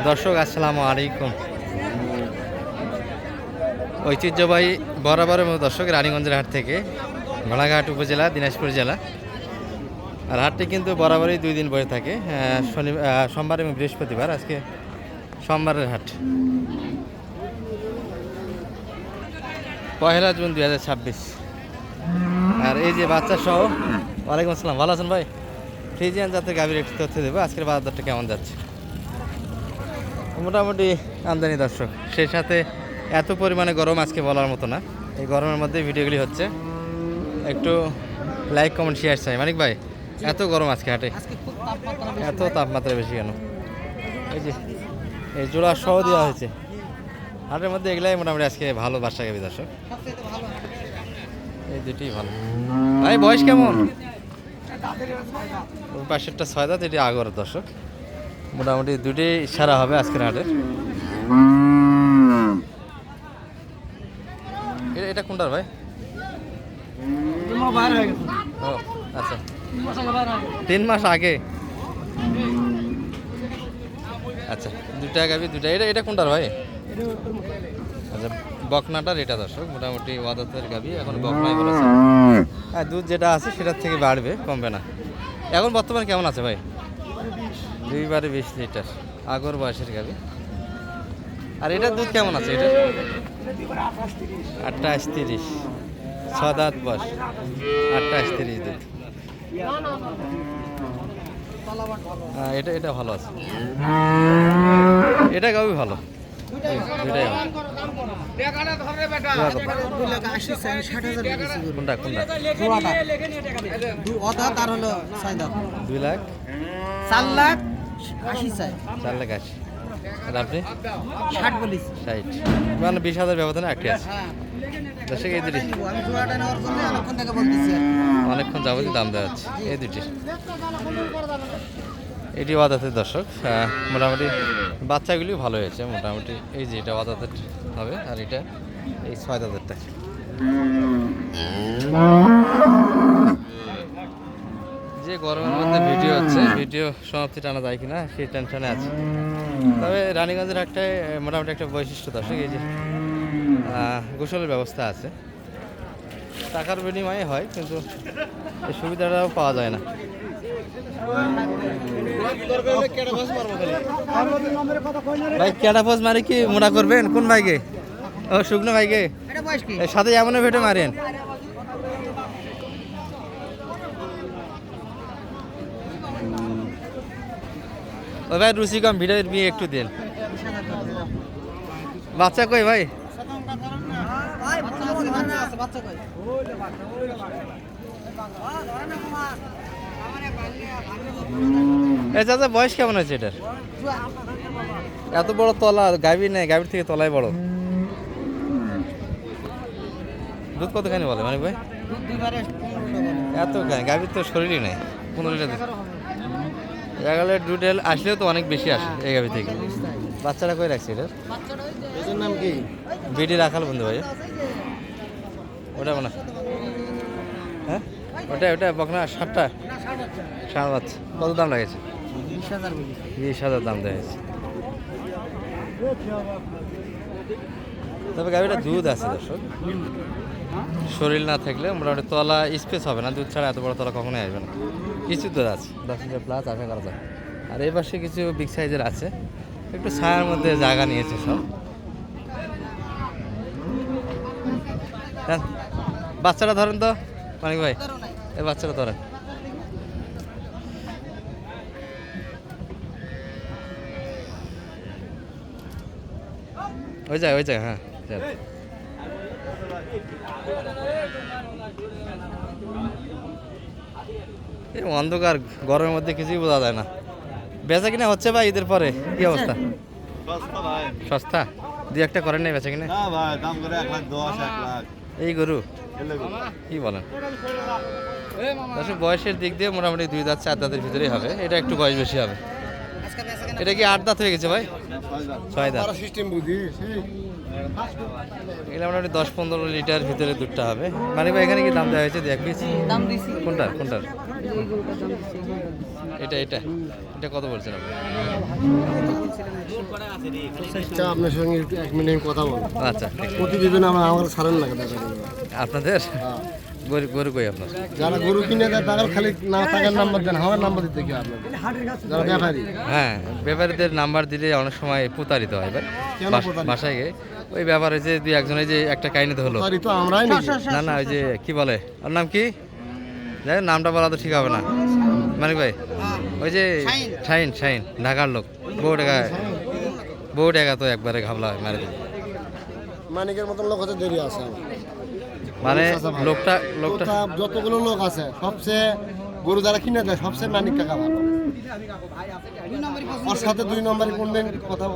দর্শক আসসালামু আলাইকুম। ঐতিহ্যবাহী বরাবরের মতো দর্শক রানীগঞ্জের হাট থেকে ঘোড়াঘাট উপজেলা দিনাজপুর জেলা। আর হাটটি কিন্তু বরাবরই 2 দিন বসে থাকে, সোমবার এবং বৃহস্পতিবার। আজকে সোমবারের হাট, 1 জুন 2026। আর এই যে বাচ্চা সহ, ওয়ালাইকুম আসসালাম, ভালো আছেন ভাই? ফ্রিজিয়ান জাতের গাভীর একটু তথ্য দেবো। আজকের বাজার দরটা কেমন যাচ্ছে? মোটামুটি আমদানি দর্শক, সেই সাথে এত পরিমাণে গরম আজকে বলার মতো না। এই গরমের মধ্যে ভিডিওগুলি হচ্ছে, একটু লাইক কমেন্ট শেয়ার চাই। মানিক ভাই, এত গরম আজকে হাটে, এত তাপমাত্রা বেশি কেন? এই যে এই জোড়া সহ দেওয়া হয়েছে হাটের মধ্যে, এগুলাই মোটামুটি আজকে ভালো বাসা গাবি দর্শক। এই দুটি ভালো। ভাই বয়স কেমন? ওই পাশেরটা 6 দাঁত, এটি আগর দর্শক। মোটামুটি দুটি সারা হবে আজকের হাটের। এটা কোনটার ভাই? ও আচ্ছা, 3 মাস আগে। আচ্ছা, দুটা গাবি দুটা। এটা কোনটার ভাই? আচ্ছা, বকনাটার এটা দর্শক। মোটামুটি ওয়াদাতের গাবি, এখন বকনাই বলেছে। হ্যাঁ, দুধ যেটা আছে সেটার থেকে বাড়বে, কমবে না। এখন বর্তমানে কেমন আছে ভাই? 2 লিটার, আগর বয়সের গাবি। আর এটার দুধ কেমন আছে? এটা 28-30, 6 দাঁত বয়স, 28-30 দুধ। এটা ভালো আছে, এটা গাবি ভালো, দুটাই ভালো। কোনটা কোনটা? 2 লাখ 4 লাখ 80 চাই। 4 লাখ 80। আর আপনি 60 বলিস। 60, মানে 20,000 ব্যবধানে একটি আছে দর্শক। এই দুটি অনেকক্ষণ যাবতীয় দাম দেওয়া হচ্ছে এই দুটির। এটি ওয়াদাতের দর্শক। মোটামুটি বাচ্চাগুলি ভালো হয়েছে মোটামুটি। এই যে এটা ওয়াদাতের হবে, আর এটা এই 6 দাঁতেরটা। যে গরমের মধ্যে ভিডিও হচ্ছে, ভিডিও সমাপ্তি টানা যায় কিনা সেই টেনশনে আছে। তবে রানীগঞ্জের হাটটায় মোটামুটি একটা বৈশিষ্ট্য দর্শক, এই যে গোসলের ব্যবস্থা আছে। টাকার বিনিময়ে হয়, কিন্তু এই সুবিধাটাও পাওয়া যায় না। ভাই ক্যাডাফোজ মারে কি মোড়া করবেন? কোন ভাইকে? ও শুকনো ভাইকে সাথে এমন ভেটে মারেন। ও ভাই রুচি কম, ভিডিওর বিয়ে একটু দেন। বাচ্চা কই ভাই? চাচা বয়স কেমন আছে এটার? এত বড় তলা, গাভীর নেই, গাভীর থেকে তলায় বড়। দুধ কতখানি বলে মানে ভাই? এত গাভীর তো শরীরই নেই। 15 লিটার 11 দুধেল আসলেও তো অনেক বেশি আসে এই গাভী থেকে। বাচ্চাটা কই রাখছে এটার? নাম কি? বিডি রাখাল বন্ধু ভাই। ওটা মানে হ্যাঁ, ওটা বকনা 60টা। 60 বাচ্চা কত দাম লাগেছে? 20,000 দাম দেওয়া হয়েছে। তবে গাভীটা দুধ আছে দর্শক, শরীর না থাকলে মোটামুটি তলা স্পেস হবে না। দুধ ছাড়া এত বড় তলা কখনোই আসবে না। কিছু দুধ আছে, 10 লিটার প্লাস আশা করা যায়। আর এই পাশে কিছু বিগ সাইজের আছে, একটু ছায়ার মধ্যে জায়গা নিয়েছে সব। বাচ্চাটা ধরেন তো মানিক ভাই, এই বাচ্চাটা ধরেন। ওই যায় হ্যাঁ। এই অন্ধকার গরমের মধ্যে কিছুই বোঝা যায় না। বেচা কিনা হচ্ছে ভাই ঈদের পরে? কি অবস্থা? সস্তা 2-1টা করেন নাই বেচা কিনা? এই গরু কি বলেন? বয়সের দিক দিয়ে মোটামুটি 2 দাঁত 4 দাঁতের ভিতরেই হবে। এটা একটু বয়স বেশি হবে। এটা কি 8 দাঁত হয়ে গেছে ভাই? 6 দাঁত। এগুলো মোটামুটি 10-15 লিটার ভিতরে দুধটা হবে। মানে ভাই এখানে কি দাম দেওয়া হয়েছে? দেখ কোনটার? এটা এটা কত বলছেন আপনি? আপনার সঙ্গে একটু 1 মিনিট কথা বলবো। আচ্ছা ঠিক আছে। প্রতিবেদন আমার সারেন লাগে দাদা। আপনাদের গরু গরু কই আপনার? যারা গরু কিনে দেয় তারা খালি না টাকার নাম্বার দেন, আমার নাম্বার দিতে কি আপনাদের? যারা ব্যাপারী হ্যাঁ, ব্যাপারীদের নাম্বার দিলে অনেক সময় প্রতারিত হয় ভাই। কেন প্রতারিত? বাসায় গিয়ে ওই ব্যাপারে যে দুই একজনের যে একটা কাহিনী তো হলো। তারই তো আমরাই নাকি? না না, ওই যে কি বলে ওর নাম কি, যাই হোক, নামটা বলা তো ঠিক হবে না। মানিক ভাই, ওই যে শাহিন শাহিন ঢাকার লোক, বউ টাকা তো একবারে ঘাবলা মারে দিল। মানিকের মতন লোক হতে দেরি আছে আমার। মানে লোকটা কথা যতগুলো লোক আছে সবচেয়ে গরু যারা কিনে দেয় সবচেয়ে মানিক কাকা ভালো। ওর সাথে 2 নম্বরে কোনদিন কথা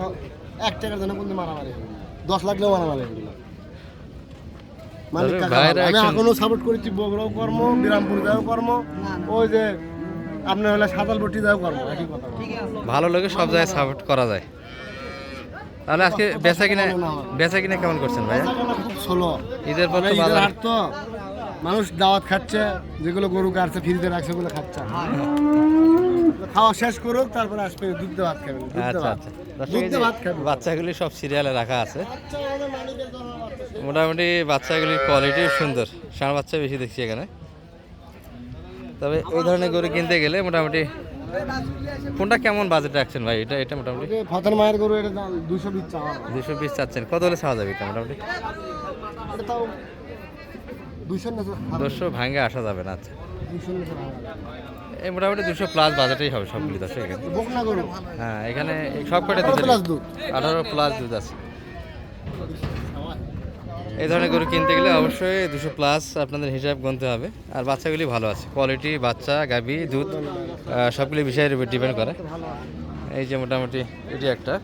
1 টাকার জন্য কোনদিন মারামারি হবে না। 10 লাগলেও মারামারি হবে না। মানিক তবে কাকা ভাইরা ভালো। আমি একজন- এখনো সাপোর্ট করেছি বগুড়াও কর্ম, বিরামপুর যাও কর্ম, ওই যে আপনার হলে সাতালবটি যাও কর্ম, একই কথা বলো। ভালো লোকে সব জায়গায় সাপোর্ট করা যায়। তাহলে আজকে বেচা কিনা কেমন করছেন ভাই? বেচাকেনা খুব স্লো। ঈদের পর তো ঈদের বাজার হাট তো মানুষ দাওয়াত খাচ্ছে, যেগুলো গরু কাটছে ফ্রিজে রাখছে ওগুলো খাচ্ছে। খাওয়া শেষ করুক তারপরে আসবে দুধ দিয়ে ভাত খাবেন। দুধ দিয়ে আচ্ছা ভাত। আচ্ছা। দুধ দিয়ে ভাত খাবেন। বাচ্চাগুলি সব সিরিয়ালে রাখা আছে। বাচ্চা আমাদের মালিকের জন্য বাচ্চা। মোটামুটি বাচ্চাগুলির কোয়ালিটি সুন্দর, ষাঁড় বাচ্চা বেশি দেখছি এখানে। তবে এই ধরনের গরু কিনতে গেলে মোটামুটি কোনটা কেমন বাজেট রাখছেন ভাই? এটা এটা মোটামুটি এই যে ফতের মায়ের গরু এটা দাম 220 চাওয়া। 220 চাচ্ছেন, কত হলে ছাওয়া যাবে এটা মোটামুটি? এটা তাও 200 না 200 ভাঙে আসা যাবে না। আচ্ছা, 200 না। এই মোটামুটি 200 প্লাস বাজেটেই হবে সবগুলি দর্শক এখানে। বকনা গরু হ্যাঁ, এখানে সব কটা 18 প্লাস দুধ। 18 প্লাস দুধ আছে। এই ধরনের গরু কিনতে গেলে অবশ্যই 200 প্লাস আপনাদের হিসাব গুনতে হবে। আর বাচ্চাগুলি ভালো আছে, কোয়ালিটি বাচ্চা, গাভী, দুধ সবগুলি বিষয়ের উপর ডিপেন্ড করে। এই যে মোটামুটি এটি একটা।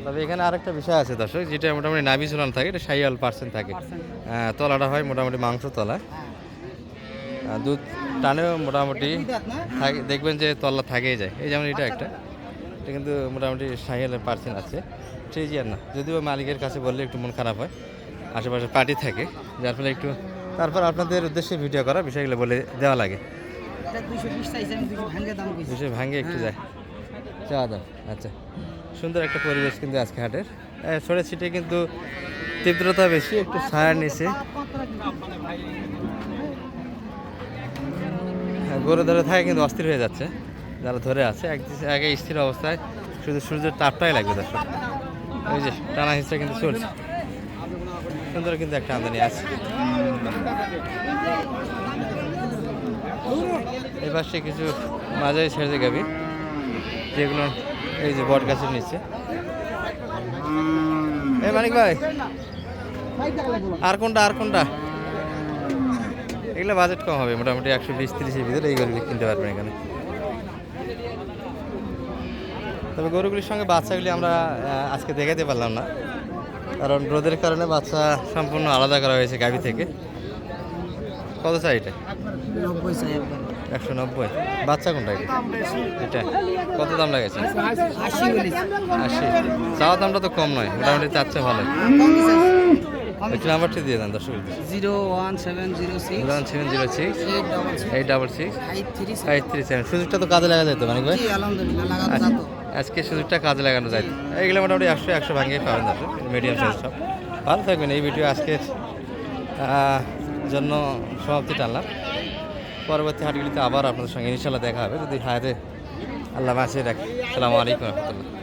তবে এখানে আরেকটা বিষয় আছে দর্শক, যেটা মোটামুটি নাভি ঝুলানো থাকে, এটা শাহিওয়াল পার্সেন্ট থাকে। তলাটা হয় মোটামুটি মাংস তলা, দুধ টানেও মোটামুটি থাকে, দেখবেন যে তলা থাকেই যায়। এই যেমন এটা একটা, এটা কিন্তু মোটামুটি শাহিওয়ালের পার্সেন্ট আছে, ট্রেজিয়ার না। যদিও মালিকের কাছে বললে একটু মন খারাপ হয়, আশেপাশে পার্টি থাকে, যার ফলে একটু তারপর আপনাদের উদ্দেশ্যে ভিডিও করা বিষয়গুলো বলে দেওয়া লাগে। এটা 220 চাইছে, আমি 200 ভাঙে দাম কইছি। বিষয় ভাঙে একটু যায় চা দাম। আচ্ছা, সুন্দর একটা পরিবেশ কিন্তু আজকে হাটের। ছড়ে ছিটে কিন্তু তীব্রতা বেশি, একটু ছায়ার নিচে। গরু ধরে থাকে কিন্তু অস্থির হয়ে যাচ্ছে যারা ধরে আছে, আগে স্থির অবস্থায় শুধু সূর্যের তাপটাই লাগবে দর্শক। ওই যে টানা হিসেবে কিন্তু চলছে, সুন্দর কিন্তু একটা আমদানি আছে। এই পাশে কিছু মাঝারি ছেড়ে গাবি, যেগুলো এই যে বট গাছের নিচে। এই মানিক ভাই, আর কোনটা এগুলো বাজেট কম হবে, মোটামুটি 120-30-এর ভিতরে এই গরুগুলি কিনতে পারবেন এখানে। তবে গরুগুলির সঙ্গে বাচ্চাগুলি আমরা আজকে দেখাতে পারলাম না, কারণ রোদের কারণে বাচ্চা সম্পূর্ণ আলাদা করা হয়েছে গাভী থেকে। কত চাই এটা? 90 চাই একবার। 190। বাচ্চা কোনটা এটা? এটা কত দাম লাগেছে? 80 বলেছি। 80। চাওয়া দামটা তো কম নয়, মোটামুটি চাচ্ছে ভালো। কম চাইছি। একটু নাম্বারটি দিয়ে দেন দর্শক। 01706 706 866 836 537। সুযোগটা তো কাজে লাগা যেত মানিক ভাই। জি আলহামদুলিল্লাহ লাগানো আচ্ছা, যাতো। আজকে সুযোগটা কাজে লাগানো যায়। এইগুলো মোটামুটি 100 ভাঙিয়ে পাবেন দর্শক, মিডিয়াম সাইজ সব। ভালো থাকবেন। এই ভিডিও আজকের জন্য সমাপ্তি টানলাম। পরবর্তী হাটগুলিতে আবার আপনাদের সঙ্গে ইনশাল্লাহ দেখা হবে, যদি হায়াতে আল্লাহ বাঁচিয়ে রাখে। আসসালামু আলাইকুম রহমতুল্লাহ।